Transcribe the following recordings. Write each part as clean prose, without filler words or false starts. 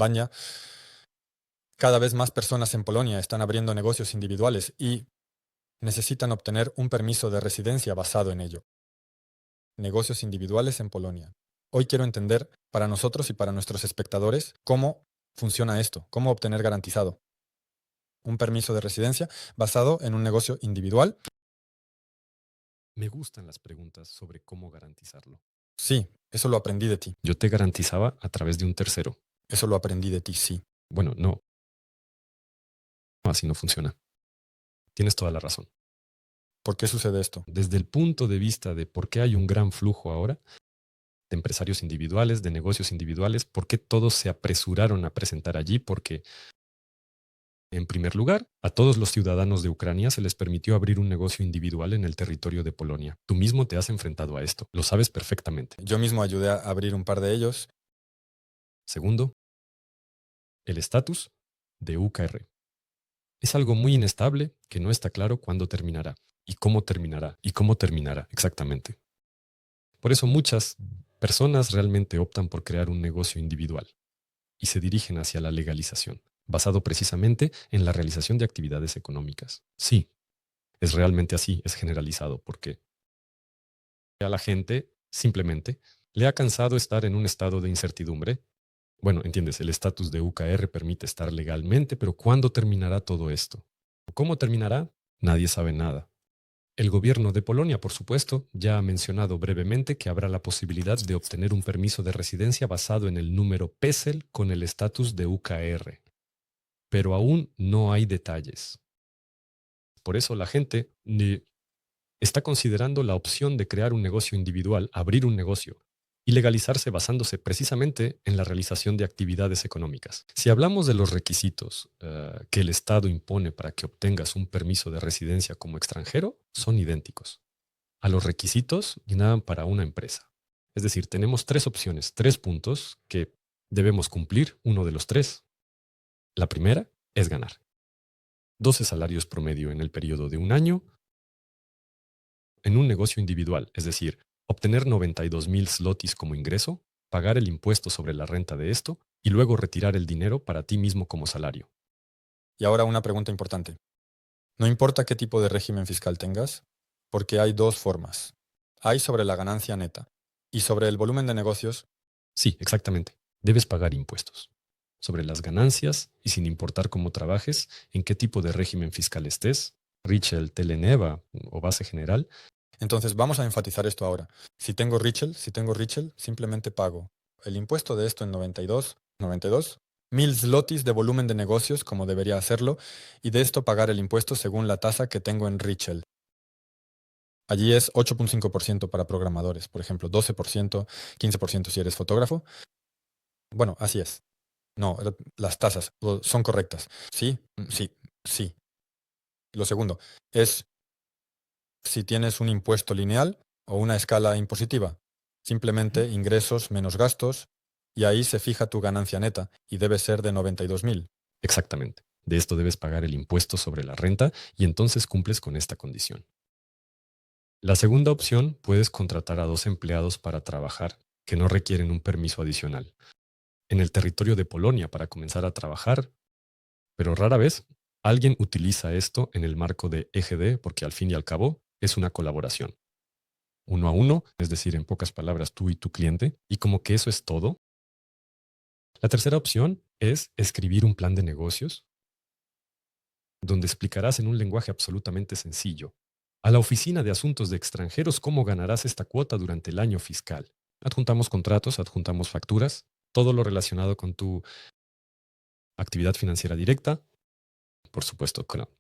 Vanya, cada vez más personas en Polonia están abriendo negocios individuales y necesitan obtener un permiso de residencia basado en ello. Negocios individuales en Polonia. Hoy quiero entender, para nosotros y para nuestros espectadores, cómo funciona esto, cómo obtener garantizado un permiso de residencia basado en un negocio individual. Me gustan las preguntas sobre cómo garantizarlo. Sí, eso lo aprendí de ti. Yo te garantizaba a través de un tercero. Eso lo aprendí de ti, sí. Bueno, no, así no funciona. Tienes toda la razón. ¿Por qué sucede esto? Desde el punto de vista de por qué hay un gran flujo ahora de empresarios individuales, de negocios individuales, por qué todos se apresuraron a presentar allí, porque en primer lugar, a todos los ciudadanos de Ucrania se les permitió abrir un negocio individual en el territorio de Polonia. Tú mismo te has enfrentado a esto, lo sabes perfectamente. Yo mismo ayudé a abrir un par de ellos. Segundo, el estatus de UKR. Es algo muy inestable que no está claro cuándo terminará y cómo terminará exactamente. Por eso muchas personas realmente optan por crear un negocio individual y se dirigen hacia la legalización, basado precisamente en la realización de actividades económicas. Sí, es realmente así, es generalizado, porque a la gente simplemente le ha cansado estar en un estado de incertidumbre. Bueno, entiendes, el estatus de UKR permite estar legalmente, pero ¿cuándo terminará todo esto? ¿Cómo terminará? Nadie sabe nada. El gobierno de Polonia, por supuesto, ya ha mencionado brevemente que habrá la posibilidad de obtener un permiso de residencia basado en el número PESEL con el estatus de UKR, pero aún no hay detalles. Por eso la gente está considerando la opción de crear un negocio individual, abrir un negocio y legalizarse basándose precisamente en la realización de actividades económicas. Si hablamos de los requisitos que el Estado impone para que obtengas un permiso de residencia como extranjero, son idénticos a los requisitos y nada para una empresa. Es decir, tenemos tres opciones, tres puntos que debemos cumplir, uno de los tres. La primera es ganar 12 salarios promedio en el periodo de un año en un negocio individual, es decir, obtener 92,000 zlotys como ingreso, pagar el impuesto sobre la renta de esto y luego retirar el dinero para ti mismo como salario. Y ahora una pregunta importante. No importa qué tipo de régimen fiscal tengas, porque hay dos formas. Hay sobre la ganancia neta y sobre el volumen de negocios. Sí, exactamente. Debes pagar impuestos sobre las ganancias y sin importar cómo trabajes, en qué tipo de régimen fiscal estés, Richel, Teleneva o base general. Entonces vamos a enfatizar esto ahora. Si tengo Richel, simplemente pago el impuesto de esto en 92,000 zlotys de volumen de negocios como debería hacerlo y de esto pagar el impuesto según la tasa que tengo en Richel. Allí es 8,5% para programadores, por ejemplo, 12%, 15% si eres fotógrafo. Bueno, así es. No, las tasas son correctas. Sí, sí, sí. Lo segundo es si tienes un impuesto lineal o una escala impositiva. Simplemente ingresos menos gastos y ahí se fija tu ganancia neta y debe ser de 92,000. Exactamente. De esto debes pagar el impuesto sobre la renta y entonces cumples con esta condición. La segunda opción, puedes contratar a 2 empleados para trabajar que no requieren un permiso adicional en el territorio de Polonia para comenzar a trabajar, pero rara vez alguien utiliza esto en el marco de EGD porque al fin y al cabo es una colaboración. Uno a uno, es decir, en pocas palabras tú y tu cliente, y como que eso es todo. La tercera opción es escribir un plan de negocios donde explicarás en un lenguaje absolutamente sencillo a la Oficina de Asuntos de Extranjeros cómo ganarás esta cuota durante el año fiscal. Adjuntamos contratos, adjuntamos facturas, todo lo relacionado con tu actividad financiera directa. Por supuesto, claro.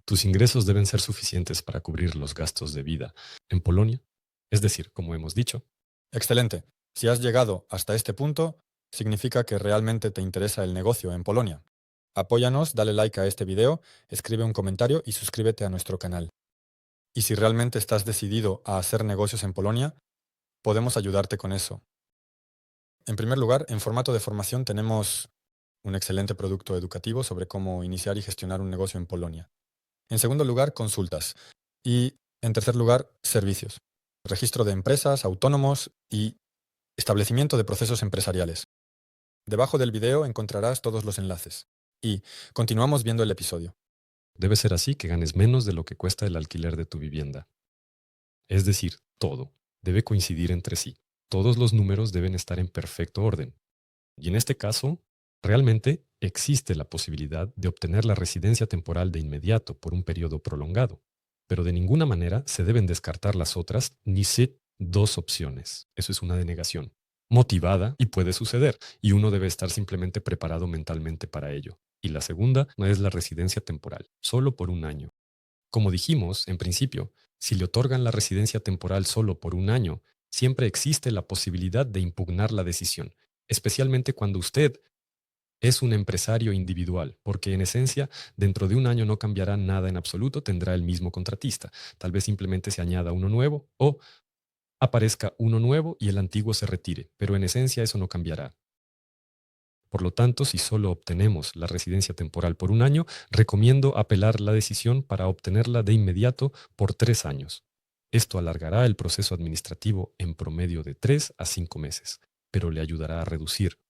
Tus ingresos deben ser suficientes para cubrir los gastos de vida en Polonia. Es decir, como hemos dicho, Excelente. Si has llegado hasta este punto, significa que realmente te interesa el negocio en Polonia. Apóyanos, dale like a este video, escribe un comentario y suscríbete a nuestro canal. Y si realmente estás decidido a hacer negocios en Polonia, podemos ayudarte con eso. En primer lugar, en formato de formación tenemos un excelente producto educativo sobre cómo iniciar y gestionar un negocio en Polonia. En segundo lugar, consultas. Y en tercer lugar, servicios. Registro de empresas, autónomos y establecimiento de procesos empresariales. Debajo del video encontrarás todos los enlaces. Y continuamos viendo el episodio. Debe ser así que ganes menos de lo que cuesta el alquiler de tu vivienda. Es decir, todo debe coincidir entre sí. Todos los números deben estar en perfecto orden. Y en este caso, realmente existe la posibilidad de obtener la residencia temporal de inmediato por un periodo prolongado, pero de ninguna manera se deben descartar las otras ni dos opciones. Eso es una denegación motivada y puede suceder, y uno debe estar simplemente preparado mentalmente para ello. Y la segunda no es la residencia temporal, solo por un año. Como dijimos, en principio, si le otorgan la residencia temporal solo por un año, siempre existe la posibilidad de impugnar la decisión, especialmente cuando usted es un empresario individual, porque en esencia, dentro de un año no cambiará nada en absoluto, tendrá el mismo contratista. Tal vez simplemente se añada uno nuevo o aparezca uno nuevo y el antiguo se retire, pero en esencia eso no cambiará. Por lo tanto, si solo obtenemos la residencia temporal por un año, recomiendo apelar la decisión para obtenerla de inmediato por 3 años. Esto alargará el proceso administrativo en promedio de 3 a 5 meses, pero le ayudará a reducir,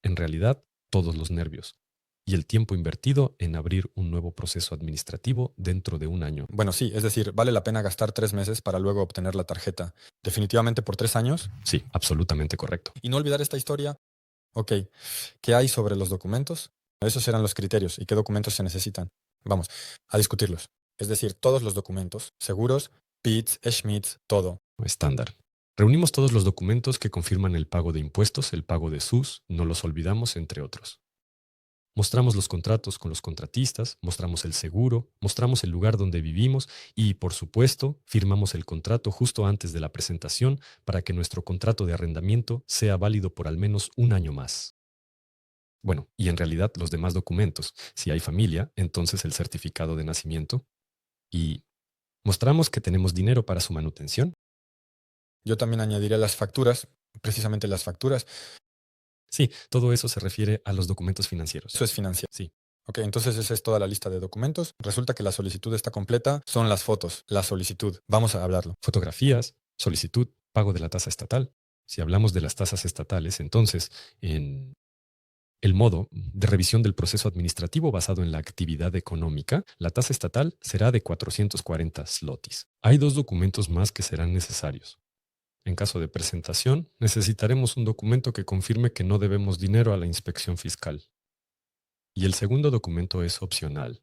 en realidad, todos los nervios y el tiempo invertido en abrir un nuevo proceso administrativo dentro de un año. Bueno, sí, es decir, vale la pena gastar 3 meses para luego obtener la tarjeta. Definitivamente por 3 años. Sí, absolutamente correcto. Y no olvidar esta historia. Ok, ¿qué hay sobre los documentos? Esos eran los criterios y qué documentos se necesitan. Vamos a discutirlos. Es decir, todos los documentos, seguros, PITS, Schmitz, todo. Estándar. Reunimos todos los documentos que confirman el pago de impuestos, el pago de SUS, no los olvidamos, entre otros. Mostramos los contratos con los contratistas, mostramos el seguro, mostramos el lugar donde vivimos y, por supuesto, firmamos el contrato justo antes de la presentación para que nuestro contrato de arrendamiento sea válido por al menos un año más. Bueno, y en realidad los demás documentos. Si hay familia, entonces el certificado de nacimiento. Y mostramos que tenemos dinero para su manutención. Yo también añadiré las facturas, precisamente las facturas. Sí, todo eso se refiere a los documentos financieros. Eso es financiero. Sí. Ok, entonces esa es toda la lista de documentos. Resulta que la solicitud está completa. Son las fotos, la solicitud. Vamos a hablarlo. Fotografías, solicitud, pago de la tasa estatal. Si hablamos de las tasas estatales, entonces, en el modo de revisión del proceso administrativo basado en la actividad económica, la tasa estatal será de 440 zlotys. Hay 2 documentos más que serán necesarios. En caso de presentación, necesitaremos un documento que confirme que no debemos dinero a la inspección fiscal. Y el segundo documento es opcional.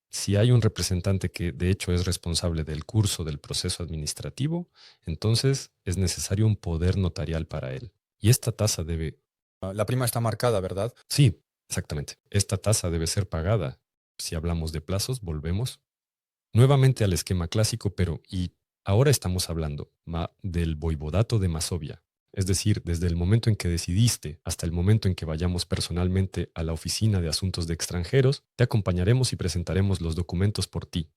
Si hay un representante que de hecho es responsable del curso del proceso administrativo, entonces es necesario un poder notarial para él. Y esta tasa debe... La prima está marcada, ¿verdad? Sí, exactamente. Esta tasa debe ser pagada. Si hablamos de plazos, volvemos nuevamente al esquema clásico, pero y ahora estamos hablando del voivodato de Masovia. Es decir, desde el momento en que decidiste hasta el momento en que vayamos personalmente a la Oficina de Asuntos de Extranjeros, te acompañaremos y presentaremos los documentos por ti.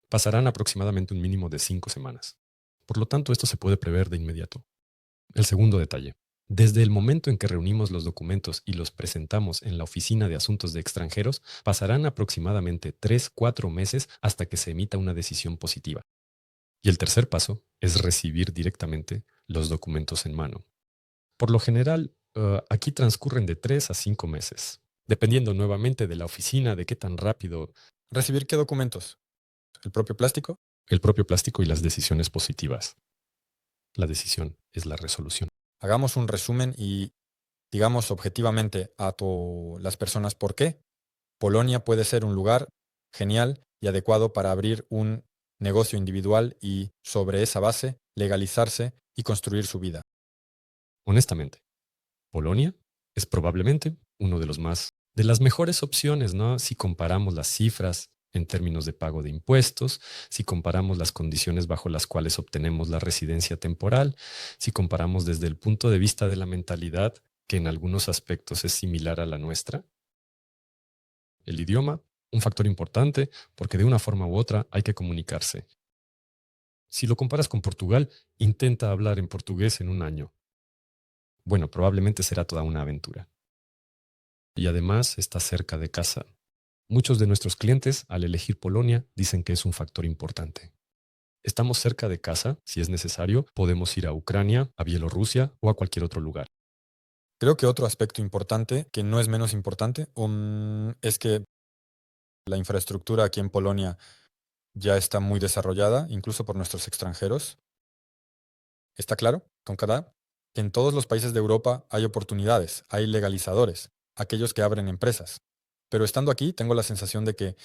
Pasarán aproximadamente un mínimo de 5 semanas. Por lo tanto, esto se puede prever de inmediato. El segundo detalle. Desde el momento en que reunimos los documentos y los presentamos en la Oficina de Asuntos de Extranjeros, pasarán aproximadamente 3-4 meses hasta que se emita una decisión positiva. Y el tercer paso es recibir directamente los documentos en mano. Por lo general, aquí transcurren de 3 a 5 meses, dependiendo nuevamente de la oficina, de qué tan rápido ¿Recibir qué documentos? ¿El propio plástico? el propio plástico y las decisiones positivas. La decisión es la resolución. Hagamos un resumen y digamos objetivamente a las personas por qué Polonia puede ser un lugar genial y adecuado para abrir un negocio individual y sobre esa base legalizarse y construir su vida. Honestamente, Polonia es probablemente uno de las mejores opciones, ¿no? Si comparamos las cifras en términos de pago de impuestos, si comparamos las condiciones bajo las cuales obtenemos la residencia temporal, si comparamos desde el punto de vista de la mentalidad, que en algunos aspectos es similar a la nuestra. El idioma, un factor importante, porque de una forma u otra hay que comunicarse. Si lo comparas con Portugal, intenta hablar en portugués en un año. Bueno, probablemente será toda una aventura. Y además está cerca de casa. Muchos de nuestros clientes, al elegir Polonia, dicen que es un factor importante. Estamos cerca de casa, si es necesario, podemos ir a Ucrania, a Bielorrusia o a cualquier otro lugar. Creo que otro aspecto importante, que no es menos importante, es que la infraestructura aquí en Polonia ya está muy desarrollada, incluso por nuestros extranjeros. Está claro, con Canadá, que en todos los países de Europa hay oportunidades, hay legalizadores, aquellos que abren empresas. Pero estando aquí, tengo la sensación de que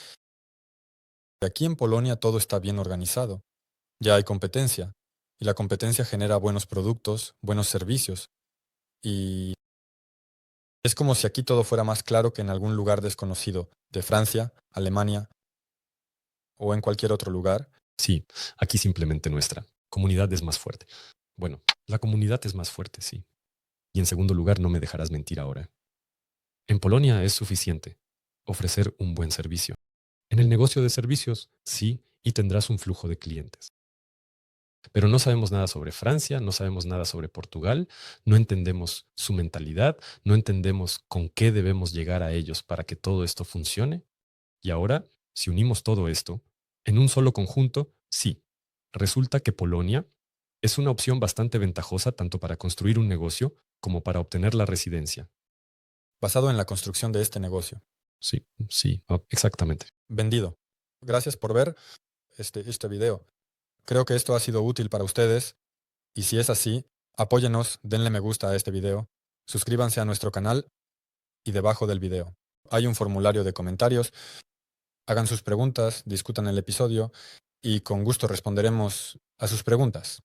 aquí en Polonia todo está bien organizado. Ya hay competencia, y la competencia genera buenos productos, buenos servicios, y es como si aquí todo fuera más claro que en algún lugar desconocido, de Francia, Alemania o en cualquier otro lugar. Sí, aquí simplemente nuestra comunidad es más fuerte. Bueno, la comunidad es más fuerte, sí. Y en segundo lugar, no me dejarás mentir ahora. En Polonia es suficiente ofrecer un buen servicio. En el negocio de servicios, sí, y tendrás un flujo de clientes. Pero no sabemos nada sobre Francia, no sabemos nada sobre Portugal, no entendemos su mentalidad, no entendemos con qué debemos llegar a ellos para que todo esto funcione. Y ahora, si unimos todo esto en un solo conjunto, sí, resulta que Polonia es una opción bastante ventajosa tanto para construir un negocio como para obtener la residencia. Basado en la construcción de este negocio. Sí, sí, exactamente. Vendido. Gracias por ver este video. Creo que esto ha sido útil para ustedes y si es así, apóyenos, denle me gusta a este video, suscríbanse a nuestro canal y debajo del video hay un formulario de comentarios, hagan sus preguntas, discutan el episodio y con gusto responderemos a sus preguntas.